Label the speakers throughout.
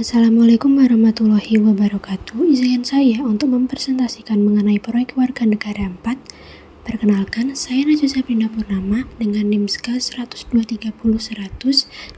Speaker 1: Assalamualaikum warahmatullahi wabarakatuh. Izinkan saya untuk mempresentasikan mengenai proyek warga negara 4. Perkenalkan, saya Najwa Sabrina Purnama dengan NIM SKA 10230-100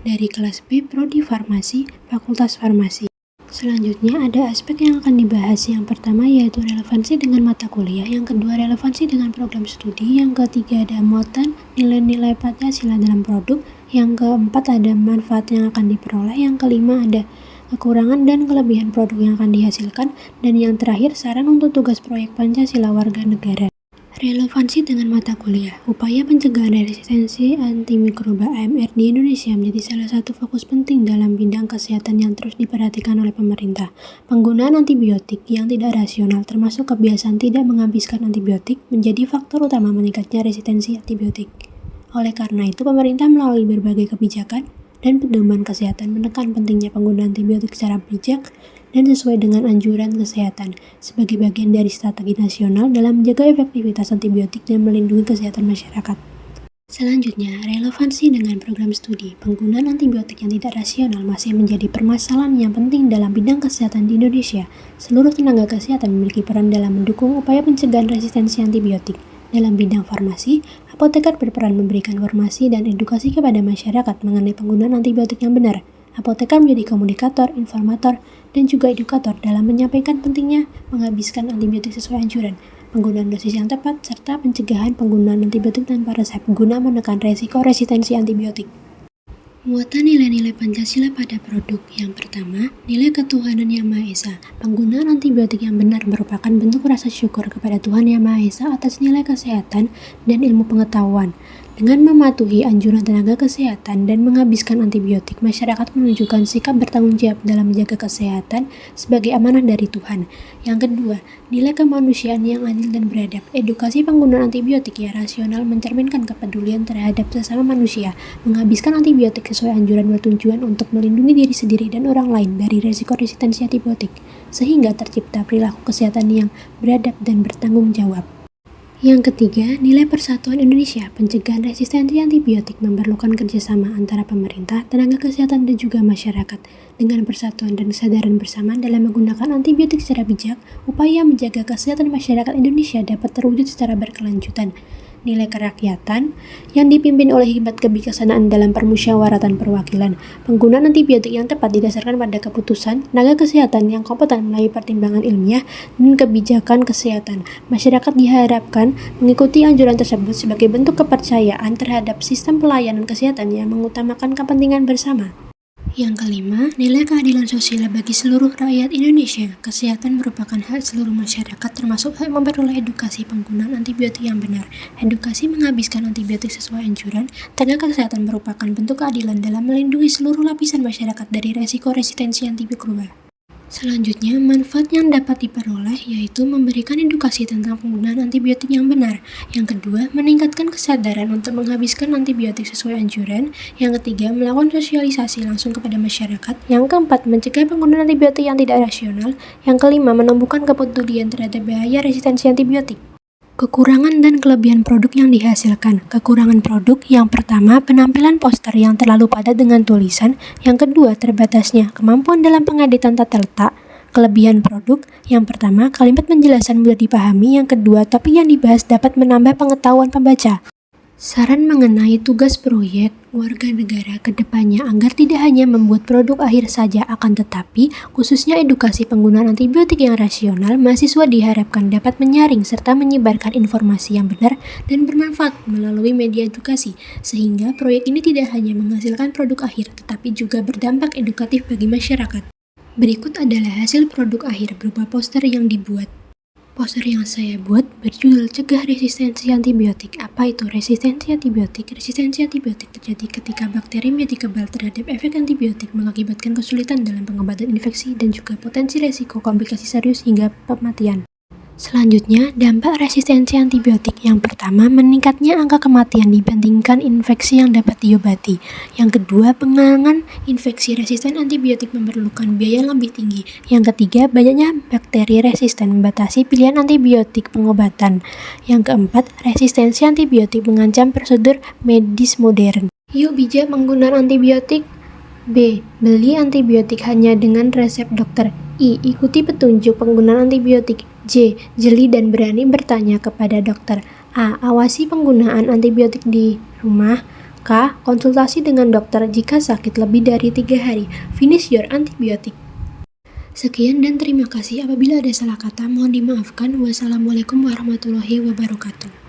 Speaker 1: dari kelas B Prodi Farmasi, Fakultas Farmasi. Selanjutnya ada aspek yang akan dibahas. Yang pertama yaitu relevansi dengan mata kuliah, yang kedua relevansi dengan program studi, yang ketiga ada muatan nilai-nilai Pancasila dalam produk, yang keempat ada manfaat yang akan diperoleh, yang kelima ada kekurangan dan kelebihan produk yang akan dihasilkan, dan yang terakhir saran untuk tugas proyek Pancasila Warga Negara. Relevansi dengan mata kuliah, upaya pencegahan resistensi antimikroba AMR di Indonesia menjadi salah satu fokus penting dalam bidang kesehatan yang terus diperhatikan oleh pemerintah. Penggunaan antibiotik yang tidak rasional termasuk kebiasaan tidak menghabiskan antibiotik menjadi faktor utama meningkatnya resistensi antibiotik. Oleh karena itu, pemerintah melalui berbagai kebijakan dan pedoman kesehatan menekan pentingnya penggunaan antibiotik secara bijak dan sesuai dengan anjuran kesehatan sebagai bagian dari strategi nasional dalam menjaga efektivitas antibiotik dan melindungi kesehatan masyarakat. Selanjutnya, relevansi dengan program studi. Penggunaan antibiotik yang tidak rasional masih menjadi permasalahan yang penting dalam bidang kesehatan di Indonesia. Seluruh tenaga kesehatan memiliki peran dalam mendukung upaya pencegahan resistensi antibiotik. Dalam bidang farmasi, apoteker berperan memberikan informasi dan edukasi kepada masyarakat mengenai penggunaan antibiotik yang benar. Apoteker menjadi komunikator, informator, dan juga edukator dalam menyampaikan pentingnya menghabiskan antibiotik sesuai anjuran, penggunaan dosis yang tepat, serta pencegahan penggunaan antibiotik tanpa resep guna menekan resiko resistensi antibiotik. Muatan nilai-nilai Pancasila pada produk. Yang pertama, nilai ketuhanan Yang Maha Esa. Penggunaan antibiotik yang benar merupakan bentuk rasa syukur kepada Tuhan Yang Maha Esa atas nilai kesehatan dan ilmu pengetahuan. Dengan mematuhi anjuran tenaga kesehatan dan menghabiskan antibiotik, masyarakat menunjukkan sikap bertanggung jawab dalam menjaga kesehatan sebagai amanah dari Tuhan. Yang kedua, nilai kemanusiaan yang adil dan beradab. Edukasi penggunaan antibiotik yang rasional mencerminkan kepedulian terhadap sesama manusia. Menghabiskan antibiotik sesuai anjuran bertujuan untuk melindungi diri sendiri dan orang lain dari risiko resistensi antibiotik, sehingga tercipta perilaku kesehatan yang beradab dan bertanggung jawab. Yang ketiga, nilai persatuan Indonesia. Pencegahan resistensi antibiotik memerlukan kerjasama antara pemerintah, tenaga kesehatan, dan juga masyarakat. Dengan persatuan dan kesadaran bersama dalam menggunakan antibiotik secara bijak, upaya menjaga kesehatan masyarakat Indonesia dapat terwujud secara berkelanjutan. Nilai kerakyatan yang dipimpin oleh hikmat kebijaksanaan dalam permusyawaratan perwakilan. Penggunaan antibiotik yang tepat didasarkan pada keputusan tenaga kesehatan yang kompeten melalui pertimbangan ilmiah dan kebijakan kesehatan. Masyarakat diharapkan mengikuti anjuran tersebut sebagai bentuk kepercayaan terhadap sistem pelayanan kesehatan yang mengutamakan kepentingan bersama. Yang kelima, nilai keadilan sosial bagi seluruh rakyat Indonesia. Kesehatan merupakan hak seluruh masyarakat, termasuk hak memperoleh edukasi penggunaan antibiotik yang benar. Edukasi menghabiskan antibiotik sesuai anjuran tenaga kesehatan merupakan bentuk keadilan dalam melindungi seluruh lapisan masyarakat dari resiko resistensi antibiotik. Selanjutnya, manfaat yang dapat diperoleh yaitu memberikan edukasi tentang penggunaan antibiotik yang benar. Yang kedua, meningkatkan kesadaran untuk menghabiskan antibiotik sesuai anjuran. Yang ketiga, melakukan sosialisasi langsung kepada masyarakat. Yang keempat, mencegah penggunaan antibiotik yang tidak rasional. Yang kelima, menumbuhkan kepedulian terhadap bahaya resistensi antibiotik. Kekurangan dan kelebihan produk yang dihasilkan. Kekurangan produk yang pertama, penampilan poster yang terlalu padat dengan tulisan. Yang kedua, terbatasnya kemampuan dalam pengeditan tata letak. Kelebihan produk yang pertama, kalimat penjelasan mudah dipahami. Yang kedua, topik yang dibahas dapat menambah pengetahuan pembaca. Saran mengenai tugas proyek warga negara ke depannya agar tidak hanya membuat produk akhir saja, akan tetapi khususnya edukasi penggunaan antibiotik yang rasional, mahasiswa diharapkan dapat menyaring serta menyebarkan informasi yang benar dan bermanfaat melalui media edukasi, sehingga proyek ini tidak hanya menghasilkan produk akhir tetapi juga berdampak edukatif bagi masyarakat. Berikut adalah hasil produk akhir berupa poster yang dibuat. Poster yang saya buat berjudul Cegah Resistensi Antibiotik. Apa itu resistensi antibiotik? Resistensi antibiotik terjadi ketika bakteri menjadi kebal terhadap efek antibiotik, mengakibatkan kesulitan dalam pengobatan infeksi dan juga potensi resiko komplikasi serius hingga kematian. Selanjutnya, dampak resistensi antibiotik. Yang pertama, meningkatnya angka kematian dibandingkan infeksi yang dapat diobati. Yang kedua, penanganan infeksi resisten antibiotik memerlukan biaya yang lebih tinggi. Yang ketiga, banyaknya bakteri resisten membatasi pilihan antibiotik pengobatan. Yang keempat, resistensi antibiotik mengancam prosedur medis modern. Yuk bijak penggunaan antibiotik. B. Beli antibiotik hanya dengan resep dokter. I. Ikuti petunjuk penggunaan antibiotik. J. Jeli dan berani bertanya kepada dokter. A. Awasi penggunaan antibiotik di rumah. K. Konsultasi dengan dokter jika sakit lebih dari 3 hari. Finish your antibiotic. Sekian dan terima kasih. Apabila ada salah kata, mohon dimaafkan. Wassalamualaikum warahmatullahi wabarakatuh.